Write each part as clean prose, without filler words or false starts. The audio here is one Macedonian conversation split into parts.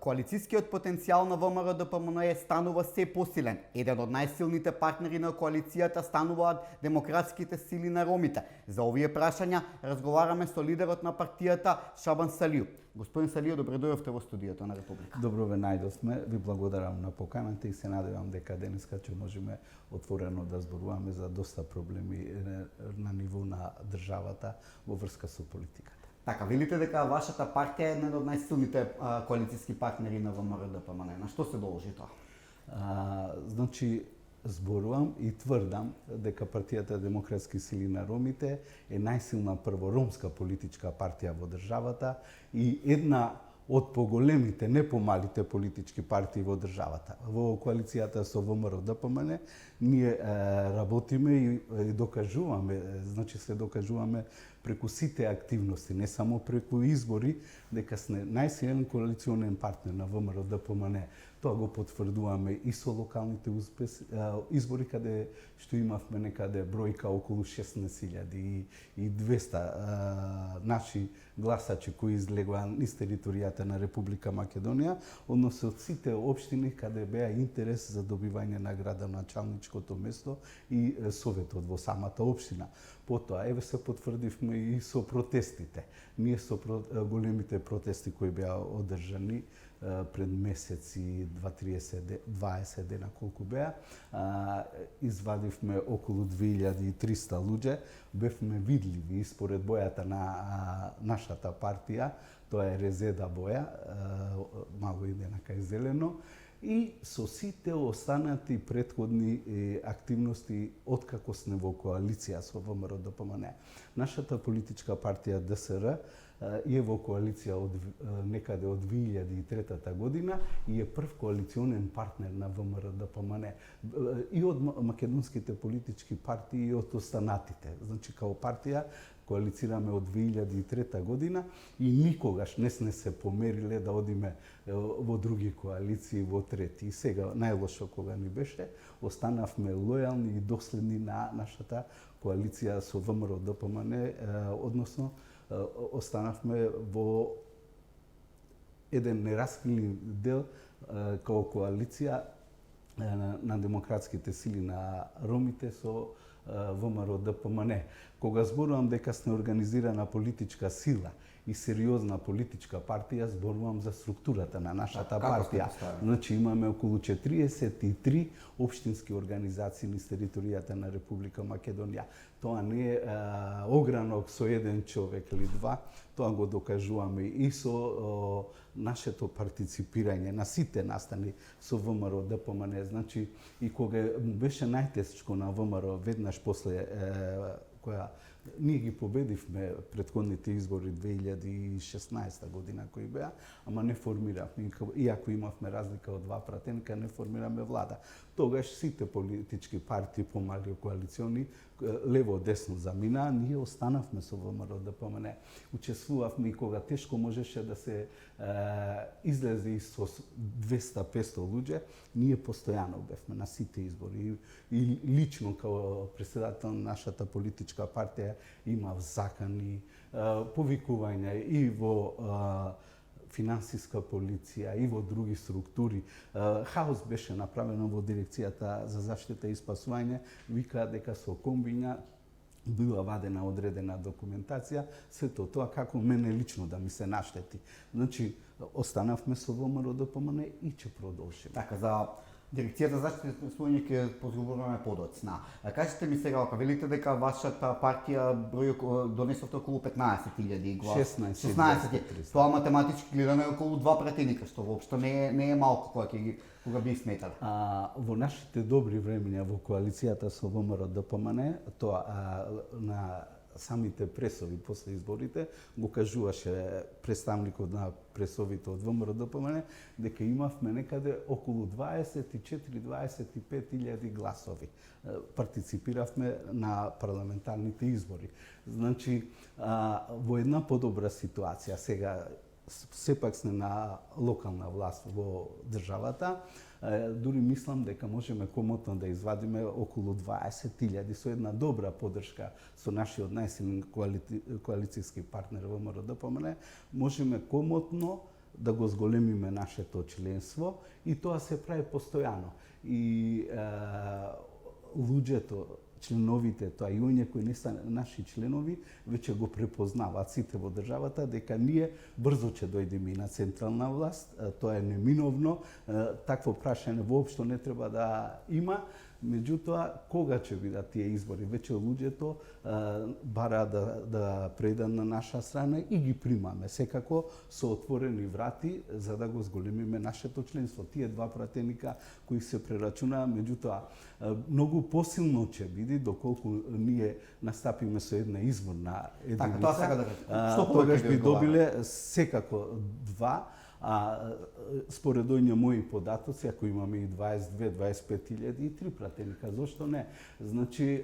коалицијскиот потенцијал на ВМРО-ДПМНЕ станува се посилен. Еден од најсилните партнери на коалицијата стануваат демократските сили на ромите. За овие прашања разговараме со лидерот на партијата Шабан Салију. Господин Салију, добре дојдовте во студиото на Република. Добро ве најдовме, ви благодарам на поканата и се надевам дека денеска ќе можеме отворено да зборуваме за доста проблеми на ниво на државата во врска со политиката. Така, велите дека вашата партија е еден од најсилните коалицијски партнери на ВМРО-ДПМНЕ. На што се должи тоа? Значи, зборувам и тврдам дека партијата Демократски сили на ромите е најсилна прворомска политичка партија во државата и една од поголемите, не помалите политички партии во државата. Во коалицијата со ВМРО-ДПМНЕ ние работиме и докажуваме, значи се докажуваме преку сите активности, не само преку избори, дека сме најсилен коалиционен партнер на ВМРО-ДПМНЕ. Тоа го потврдуваме и со локалните избори, каде што имавме некаде бројка околу 16.200 наши гласачи кои излегоа низ територијата на Република Македонија, односно од сите општини каде беа интерес за добивање на градоначалничкото место и советот во самата општина. Потоа, еве се потврдивме и со протестите. Ние со големите протести кои беа одржани пред месеци, 20 дена колку беа, извадивме околу 2300 луѓе, бевме видливи и според бојата на нашата партија, тоа е резеда боја, мало идена кај зелено, и со сите останати претходни активности откако сме во коалиција со ВМРО-ДПМНЕ. Нашата политичка партија ДСР е во коалиција од некаде од 2003 година и е прв коалиционен партнер на ВМРО-ДПМНЕ и од македонските политички партии и од останатите. Значи, као партија коалицираме од 2003 година и никогаш не сме се помериле да одиме во други коалиции, во трети. И сега, најлошо кога ни беше, останавме лојални и доследни на нашата коалиција со ВМРО-ДПМНЕ, односно, останавме во еден нераскилен дел као коалиција на демократските сили на ромите со ВМРО-ДПМНЕ. Кога зборувам дека сме организирана политичка сила и сериозна политичка партија, зборувам за структурата на нашата партија. Значи, имаме околу 43 општински организации низ територијата на Република Македонија. Тоа не е огранок со еден човек или два, тоа го докажуваме и со нашето партиципирање на сите настани со ВМРО-ДПМНЕ. Значи, и кога му беше најтешко на ВМРО веднаш после која ние ги победивме претходните избори 2016 година кои беа, ама не формиравме, иако имавме разлика од два пратенка, не формираме влада. Тогаш сите политички партии помали коалициони, лево-десно заминаа, ние останавме со ВМРО-ДПМНЕ. Учествувавме и кога тешко можеше да се излезе и со 200-500 луѓе, ние постојано бевме на сите избори. И лично, као председател на нашата политичка партија, имав закани, повикувања и во финансиска полиција и во други структури. Хаос беше направено во дирекцијата за заштита и спасување, вика дека со комбиња била вадена одредена документација, сето тоа како мене лично да ми се наштети. Значи, останавме со ВМРО-ДПМНЕ и ќе продолжиме. Така, за Дирекцијата за заштита и спасување ќе позговоруваме подоцна. Кажете ми сега, велите дека вашата партија донесовте околу 15.000 гласа. 16. Тоа математички гледано е околу 2 пратеника, што воопшто не е малку кога би сметали. Во нашите добри времења во коалицијата со ВМРО-ДПМНЕ, тоа на самите пресови после изборите го кажуваше представникот на пресовите од ВМРО-ДПМНЕ дека имавме некаде околу 24-25 гласови. Партиципиравме на парламентарните избори. Значи, во една подобра ситуација. Сега, сепак сме на локална власт во државата, дури мислам дека можеме комотно да извадиме околу 20.000 со една добра поддршка со нашиот најсилен коалицијски партнер ВМРО-ДПМНЕ, можеме комотно да го зголемиме нашето членство и тоа се прави постојано. И луѓето, членовите, тоа и оние кои не се наши членови, веќе го препознаваат сите во државата дека ние брзо ќе дојдеме и на централна власт, тоа е неминовно, такво прашање воопшто не треба да има. Меѓутоа, кога ќе бидат тие избори? Веќе луѓето бара да прејдат на наша страна и ги примаме. Секако со отворени врати за да го зголемиме нашето членство. Тие два пратеника кои се прерачунаа, меѓутоа многу посилно ќе биде доколку ние настапиме со една изборна единица. Така, тоа сака да кажам. Што Тогаш повеќе би ви одговара? добиле секако два. Според оние мои податоци, ако имаме и 22-25 илјади и 3 пратеника, зошто не? Значи,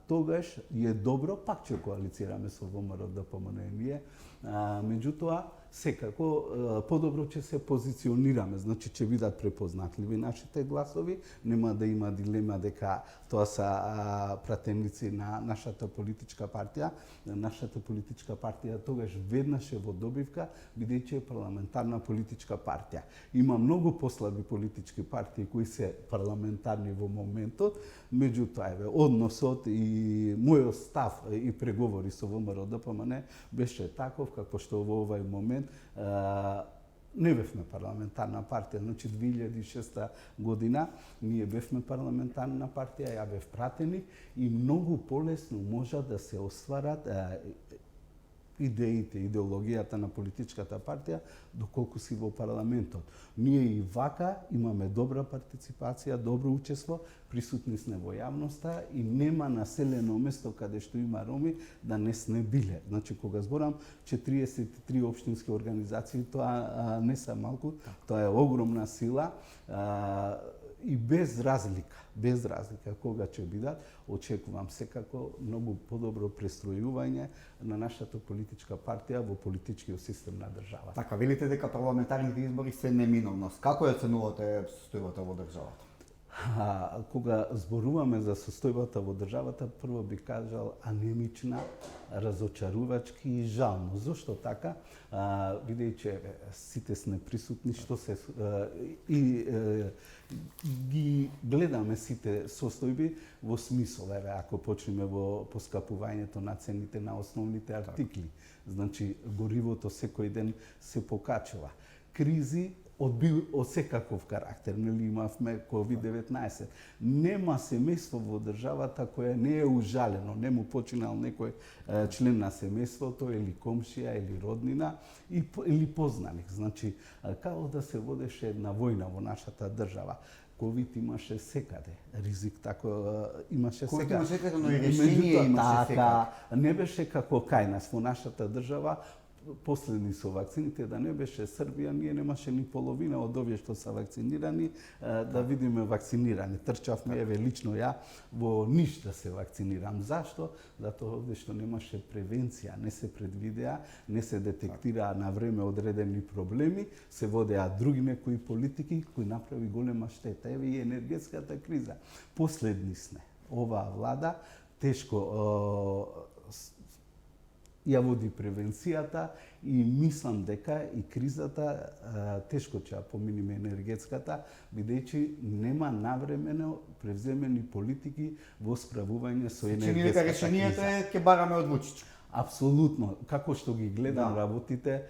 тогаш е добро, пак ќе коалицираме со ВМРО ДПМН ние, меѓутоа, секако подобро ќе се позиционираме, значи ќе бидат препознатливи нашите гласови, нема да има дилема дека тоа се пратеници на нашата политичка партија. Нашата политичка партија тогаш веднаш е во добивка, бидејќи е парламентарна политичка партија. Има многу послаби политички партии кои се парламентарни во моментот, меѓутоа односот и мојот став и преговори со ВМРО ДПМН беше таков како што во овој момент не бевме парламентарна партија, значи 2006 година ние бевме парламентарна партија, ја бев пратеник и многу полесно можат да се остварат идеите, идеологијата на политичката партија доколку си во парламентот. Ние и вака имаме добра партиципација, добро учество, присутни сме во јавноста и нема населено место каде што има роми да не сме биле. Значи кога зборам 43 општински организации, тоа не се малку, тоа е огромна сила и без разлика кога ќе бидат, очекувам секако многу подобро престројување на нашата политичка партија во политичкиот систем на државата. Така, велите дека парламентарните избори се неминовност. Како ја оценувате состојбата во државата? Кога зборуваме за состојбата во државата, прво би кажал анемична, разочарувачки и жално. Зошто така? Бидејќи сите сме присутни, што се ги гледаме сите состојби во смисол, ако почнеме во поскапувањето на цените на основните артикли. Значи, горивото секој ден се покачува. Кризи од секаков карактер, нели имавме COVID-19. Нема семејство во државата која не е ужалено, не му починал некој член на семејството или комшија или роднина или познаник. Значи, као да се водеше една војна во нашата држава. COVID имаше секаде, ризик тако имаше секаде. COVID имаше секаде, но и решение имаше секаде. Не беше како кај нас во нашата држава. Последни со вакцините, да не беше Србија, ние немаше ни половина од овие што се вакцинирани, да видиме вакцинирани. Трчавме, лично ја, во Ниш да се вакцинирам. Зашто? Затоа овде што немаше превенција, не се предвидеа, не се детектираа на време одредени проблеми, се водеа други некои политики кои направи голема штета. Еве и енергетската криза. Последни сме. Оваа влада тешко ја води превенцијата и мислам дека и кризата тешко ќе ја поминиме енергетската, бидејќи нема навремено превземени политики во справување со енергетската криза. Решението е ќе бараме од Вучич. Апсолутно, како што ги гледам работите,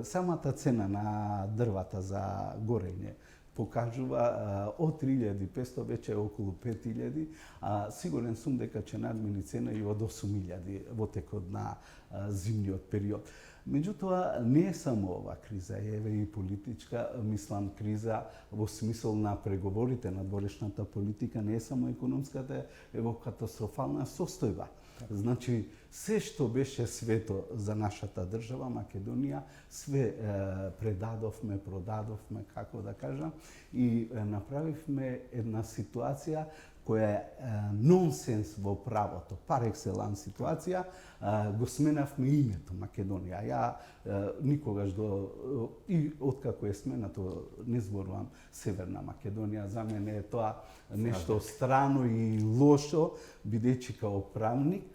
самата цена на дрвата за горење покажува од 3500 веќе околу 5000, сигурен сум дека ќе надмини цена и од 8000 во текот на зимниот период. Меѓутоа, не е само ова криза, еве и политичка, мислам, криза во смисол на преговорите на дворешната политика, не е само економската, е во катастрофална состојба. Значи, се што беше свето за нашата држава, Македонија, све предадовме, продадовме, како да кажам, и направивме една ситуација која е нонсенс во правото, пар екселанс ситуација, го сменавме името Македонија. Ја никогаш и откако е сменато, не зборувам Северна Македонија, за мене е тоа нешто страно и лошо, бидејќи као правник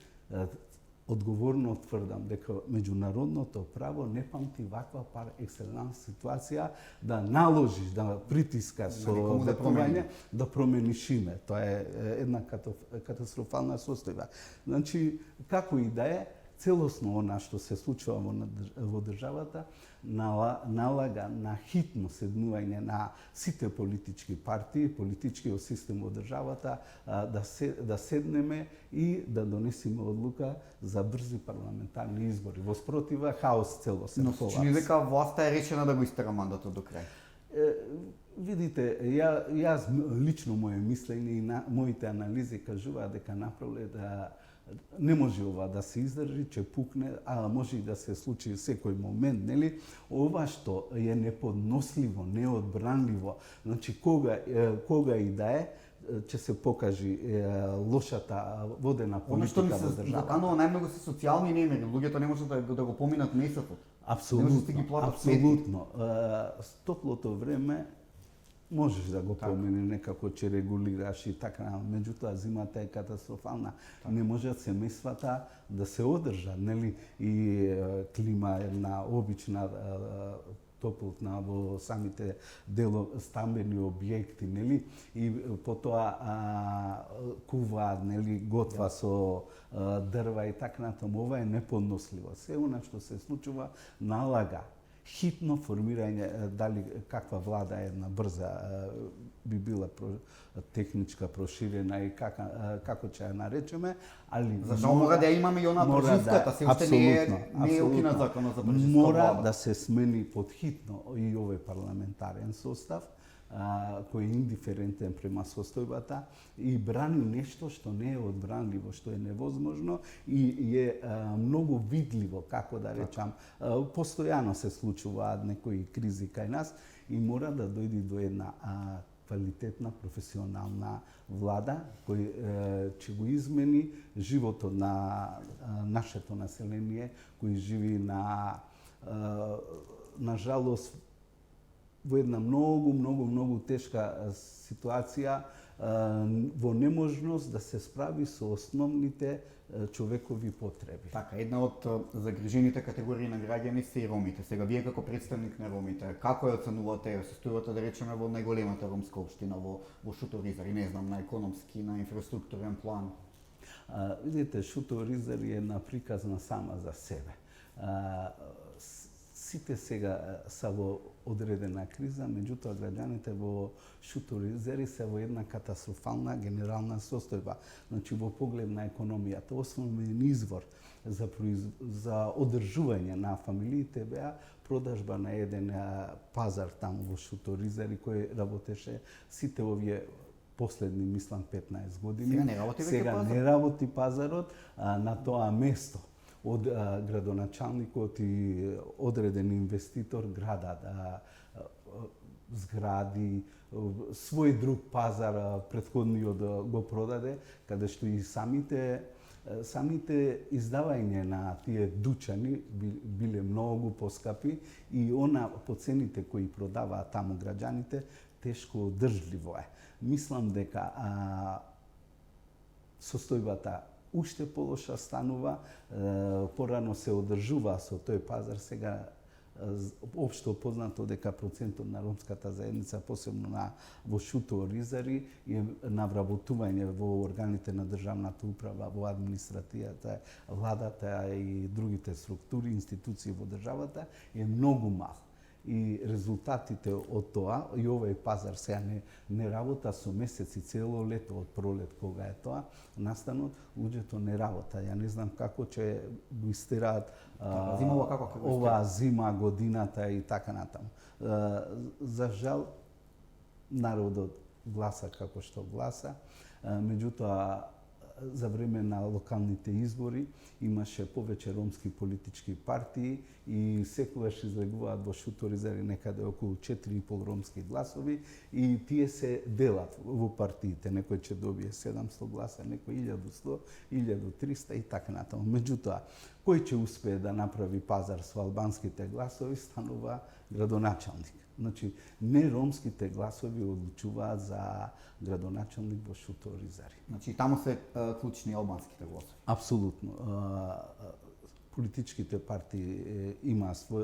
одговорно тврдам дека меѓународното право не памти ваква пар екселенс ситуација да наложиш, да притиска со ветување, да промениш име. Тоа е една катастрофална состојба. Значи, како и да е, целосно она што се случува во државата налага на хитно седнување на сите политички партии, политичкиот систем во државата, да седнеме и да донесеме одлука за брзи парламентарни избори. Во спротива, хаос целосен. Но се чини дека власта е речена да го истера мандатот до крај. Видите, јас лично моје мислење и моите анализи кажуваат дека направиле да не може ова да се издржи, че пукне, а може и да се случи секој момент, нели? Ова што е неподносливо, неодбранливо, значи кога и да е, ќе се покажи лошата водена политика во државата. Оно што ми се доканува најмногу се социјални немири, луѓето не може да го поминат месецот. Апсолутно. Топлото време можеш да го помине некако, че регулираш и така, меѓутоа зимата е катастрофална. Не можат семејствата да се одржат, нели? И клима една обична топлотна во самите стамбени објекти, нели? И потоа куваат, нели, готва со дрва и така натаму. Ова е неподносливо. Се она што се случува налага хитно формирање, дали каква влада е една брза би била техничка, проширена и како ќе ја наречеме, али зашто мора да имаме и она брзинската, се уште не е укинат законот за брзинска влада. Мора да се смени подхитно и овој парламентарен состав, кој е индиферентен према состојбата и брани нешто што не е одбранливо, што е невозможно и е многу видливо, како да речам, постојано се случуваат некои кризи кај нас и мора да дојде до една квалитетна, професионална влада кој ќе го измени животот на нашето население, кој живи на жалост во една многу тешка ситуација, во неможност да се справи со основните човекови потреби. Така, една од загрижените категории на граѓани се и ромите. Сега, вие како представник на ромите, како ја оценувате состојбата, да речеме, во најголемата ромска општина, во Шуторизари, не знам, на економски, на инфраструктурен план? Видите, Шуторизари е една приказна сама за себе. Сите сега са во одредена криза, меѓутоа граѓаните во Шуторизари се во една катастрофална генерална состојба. Значи, во поглед на економијата, основен извор за одржување на фамилиите беа продажба на еден пазар таму во Шуторизари кој работеше сите овие последни, мислам, 15 години. Сега не работи пазарот на тоа место. Од градоначалникот и одреден инвеститор градат згради, свој друг пазар претходниот го продаде, каде што и самите издавање на тие дучани биле многу поскапи и она по цените кои продаваат таму граѓаните тешко одржливо е. Мислам дека состојбата уште полоша станува, порано се одржува со тој пазар, сега општо познато дека процентот на ромската заедница, посебно во Шуторизари, е на вработување во органите на државната управа, во администрацијата, владата и другите структури, институции во државата, е многу мал. И резултатите од тоа, и овој пазар сега не работа со месеци, цело лето, од пролет кога е тоа, настанот, луѓето не работа. Ја не знам како ќе го истераат оваа зима, годината и така натаму. За жал, народот гласа како што гласа, меѓутоа за време на локалните избори имаше повеќе ромски политички партии и секогаш излегуваат во Шуторизари некаде околу 4,5 ромски гласови и тие се делат во партиите. Некој ќе добие 700 гласа, некој 1100, 1300 и така натаму. Меѓутоа, кој ќе успее да направи пазар со албанските гласови станува градоначалник. Значи, не ромските гласови одлучуваат за градоначалник во Шуторизари. Значи таму се клучни албанските гласови. Апсолутно. Политичките партии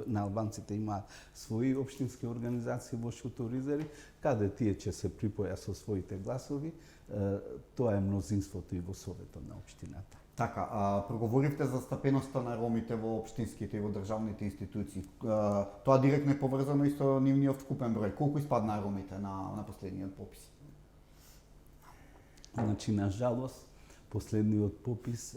на албанците имаат своји општински организации во Шуторизари, каде тие ќе се припоја со своите гласови, тоа е мнозинството и во советот на општината. Така, проговоривте за стапеноста на ромите во општинските и во државните институции. Тоа директно е поврзано и со нивниот вкупен број. Колку испаднаа ромите на последниот попис? Значи, на жалост, последниот попис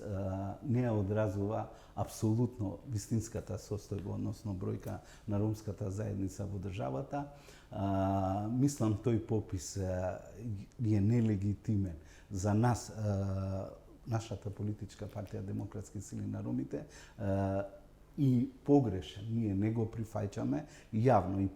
не ја одразува апсолутно вистинската состојба, односно бројка на ромската заедница во државата. Мислам, тој попис е нелегитимен. За нас, нашата политичка партија Демократски сили на ромите, и погрешен. Ние не го прифаќаме јавно и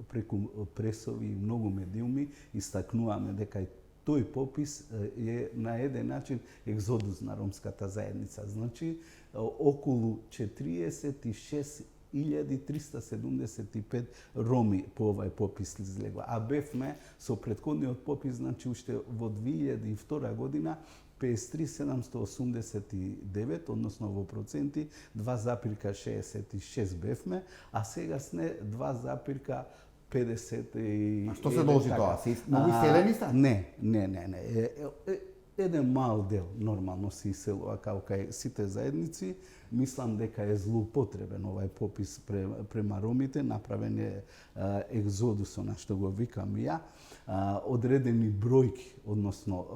преку пресови и многу медиуми истакнуваме дека тој попис е на еден начин екзодус на ромската заедница. Значи, околу 46.375 роми по овај попис излегла. А бевме со претходниот попис, значи уште во 2002 година, 53.789, односно во проценти 2,66 бевме, а сега сме 2,50. А што се должи тоа? Многу иселени са? Не. Еден мал дел нормално се иселува како кај сите заедници. Мислам дека е злоупотребен овај попис према ромите, направен е екзодусо, на што го викам ја. Одредени бројки, односно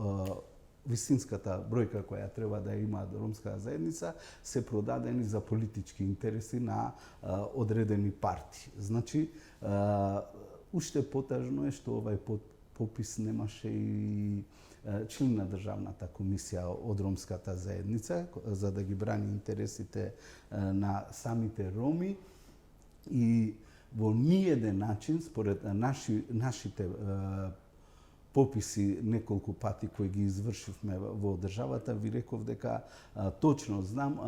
вистинската бројка која треба да има ромска заедница, се продадени за политички интереси на одредени партии. Значи, уште потажно е што овај попис немаше и член на Државната комисија од ромската заедница, за да ги брани интересите на самите роми, и во ниеден начин, според нашите пописи неколку пати кои ги извршивме во државата, ви реков дека точно знам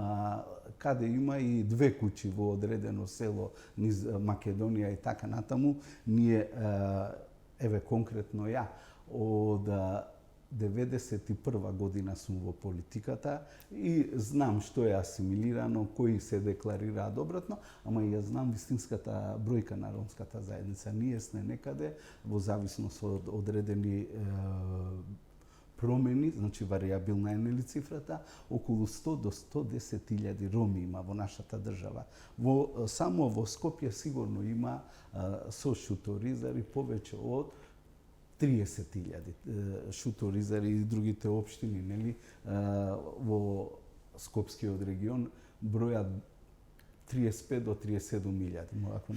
каде има и две куќи во одредено село низ Македонија и така натаму. Ние, еве конкретно ја, од 91 година сум во политиката и знам што е асимилирано, кои се декларираат обратно, ама и ја знам вистинската бројка на ромската заедница. Ние сме некаде, во зависност од одредени промени, значи варијабилна е нели цифрата, околу 100 до 110.000 роми има во нашата држава. Само во Скопје сигурно има со Шуторизари повеќе од 30.000 Шуторизари и другите општини, нели, во Скопскиот регион бројат 35 до 37.000.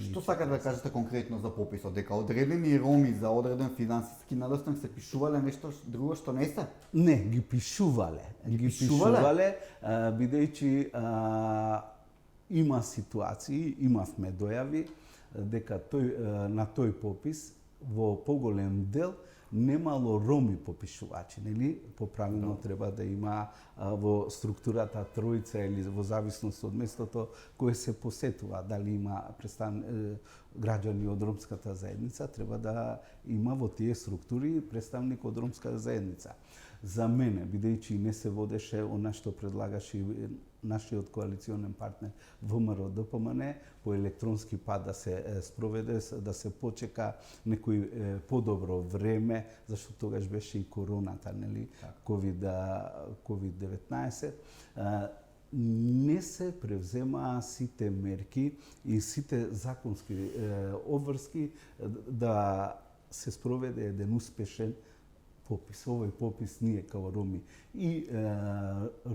Што сакате да кажете конкретно за пописот? Дека одредени роми за одреден финансиски надостан се пишувале нешто друго што не се? Не, ги пишувале. Бидејќи има ситуации, имавме дојави дека на тој попис во поголем дел немало роми попишувачи, нели? По правилно треба да има во структурата тројца или во зависност од местото кое се посетува, дали има граѓани од ромската заедница, треба да има во тие структури представник од ромска заедница. За мене, бидејќи не се водеше она што предлагаше нашиот коалиционен партнер ВМРО-ДПМН, по електронски пат да се спроведе, да се почека некој подобро време, зашто тогаш беше и короната, нели, COVID-19. Не се превземаа сите мерки и сите законски обврски да се спроведе еден успешен попис. Овој попис ние као роми и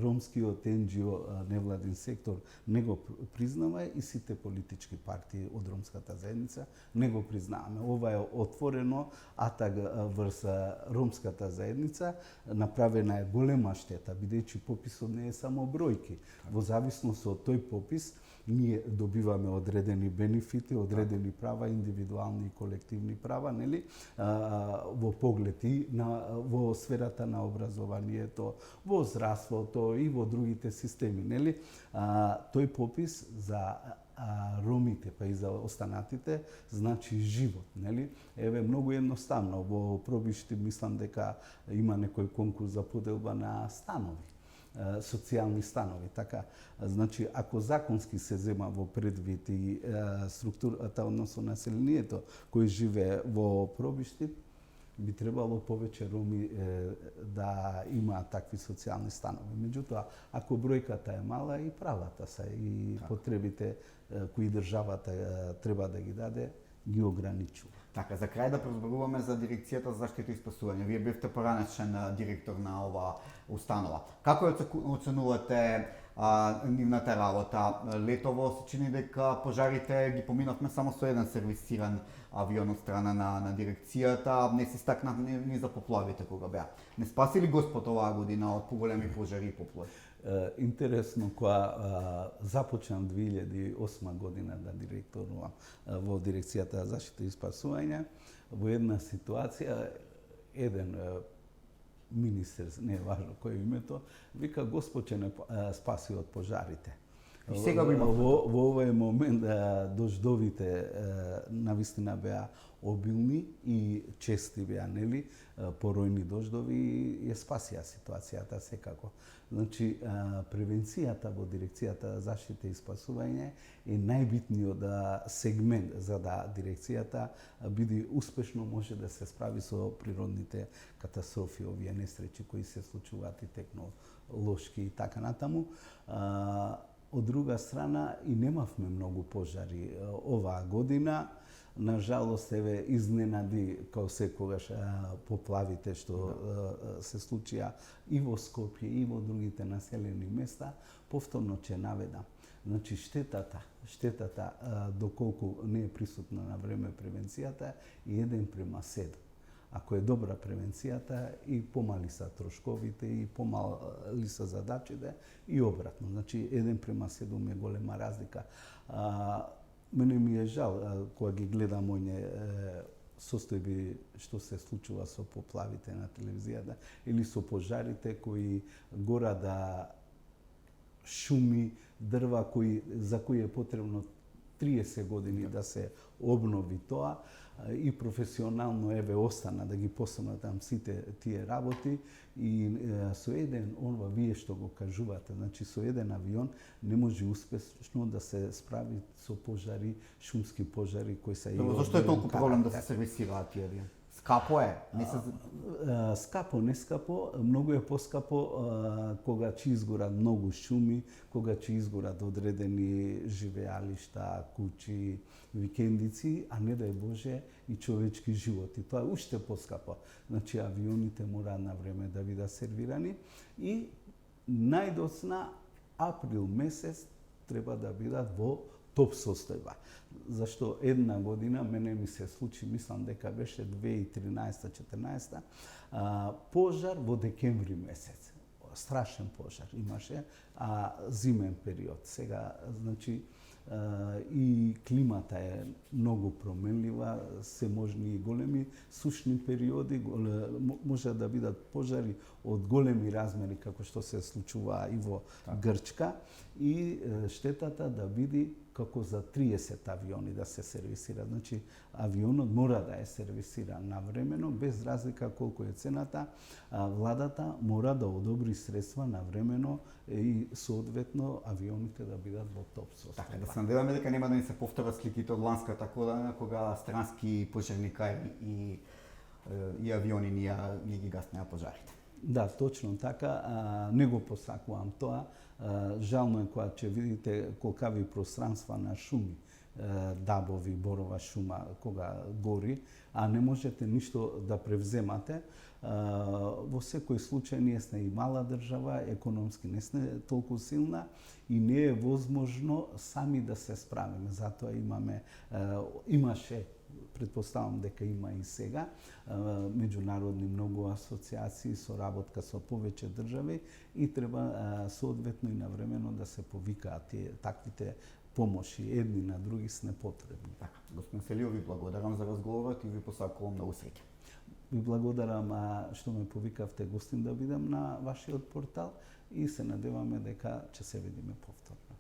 ромскиот НГО невладин сектор не го признава и сите политички партии од ромската заедница не го признаваме. Ова е отворено атак врз ромската заедница, направена е голема штета, бидејќи пописот не е само бројки. Во зависност од тој попис ние добиваме одредени бенефити, одредени права, индивидуални и колективни права, нели, во погледи во сферата на образованието, во здравството и во другите системи, нели. Тој попис за ромите, па и за останатите, значи живот, нели? Еве многу едноставно, во Пробишти мислам дека има некој конкурс за поделба на станови, социјални станови, така. Значи, ако законски се зема во предвид и структурата, односно населението кој живее во Пробишти, би требало повеќе роми да имаат такви социјални станови. Меѓутоа, ако бројката е мала, и правата се, и потребите кои државата треба да ги даде, ги ограничува. Така, за крај да прозборуваме за Дирекцијата за заштита и спасување. Вие бевте поранешен директор на ова установа. Како оценувате нивната работа? Летово се чини дека пожарите ги поминавме само со еден сервисиран авион од страна на дирекцијата, не се стакнав ни за поплавите кога беа. Не спаси ли Господ оваа година од поголеми пожари и поплави? Интересно, кога започнав 2008 година да директорувам во Дирекцијата за заштита и спасување, во една ситуација еден министер, не е важно кој е името, вика Господ ќе не спаси од пожарите. И сега го има. Во овој момент дождовите навистина беа обилни и чести беа, нели, поројни дождови и ја спасија ситуацијата секако. Значи, превенцијата во Дирекцијата за заштита и спасување е најбитниот сегмент за да дирекцијата биде успешно може да се справи со природните катастрофи, овие несреќи кои се случуваат и технолошки и така натаму. Од друга страна и немавме многу пожари оваа година. На жалост, еве, изненади као секогаш поплавите што се случија и во Скопје и во другите населени места, повторно ќе наведам. Значи, штетата доколку не е присутна на време превенцијата е 1:7. Ако е добра превенцијата, и помали се трошковите, и помали се задачите, и обратно. Значи, 1:7 е голема разлика. Мене ми е жал, кога ги гледам оње состојби што се случува со поплавите на телевизијата или со пожарите кои гора да шуми, дрва за кои е потребно 30 години да се обнови тоа, и професионално еве остана да ги посаматам сите тие работи и со еден онва вие што го кажувате, значи со еден авион не може успешно да се справи со пожари, шумски пожари кои се Зошто е толку проблем да се сервисираат тие авиони? Скапо е, не се... Скапо, не скапо, многу е поскапо кога ќе изгорат многу шуми, кога ќе изгорат одредени живеалишта, куќи, викендици, а не дај Боже и човечки животи. Тоа е уште поскапо. Значи авионите мора на време да бидат сервирани и најдоцна април месец треба да бидат во топ состојба. Зашто една година мене ми се случи, мислам дека беше 2013-14, пожар во декември месец. Страшен пожар имаше, зимен период. Сега, значи, и климата е многу променлива, се можни и големи сушни периоди, може да бидат пожари од големи размери, како што се случува и во Грчка, и штетата да биде како за 30 авиони да се сервисира. Значи, авионот мора да е сервисиран навремено, без разлика колку е цената, владата мора да одобри средства навремено и соодветно авионите да бидат во топ состојба. Така, да се надеваме дека нема да ни се повторат сликите од ланската година, кога странски пожарникари и авиони ние ги гаснеа пожарите. Да, точно така. Не го посакувам тоа. Жално е кога ќе видите колкави пространства на шуми, дабови, борова шума, кога гори, а не можете ништо да превземате. Во секој случај ние сме и мала држава, економски не сме толку силна и не е возможно сами да се справиме. Затоа имаше, предпоставам дека има и сега, меѓународни многу асоциации, соработка со повеќе држави и треба соодветно и навремено да се повикаат таквите помоши едни на други се непотребни. Така, господин Селио, ви благодарам за разговорот и ви посакувам многу среќа. Ви благодарам што ме повикавте гостин да бидам на вашиот портал и се надеваме дека ќе се видиме повторно.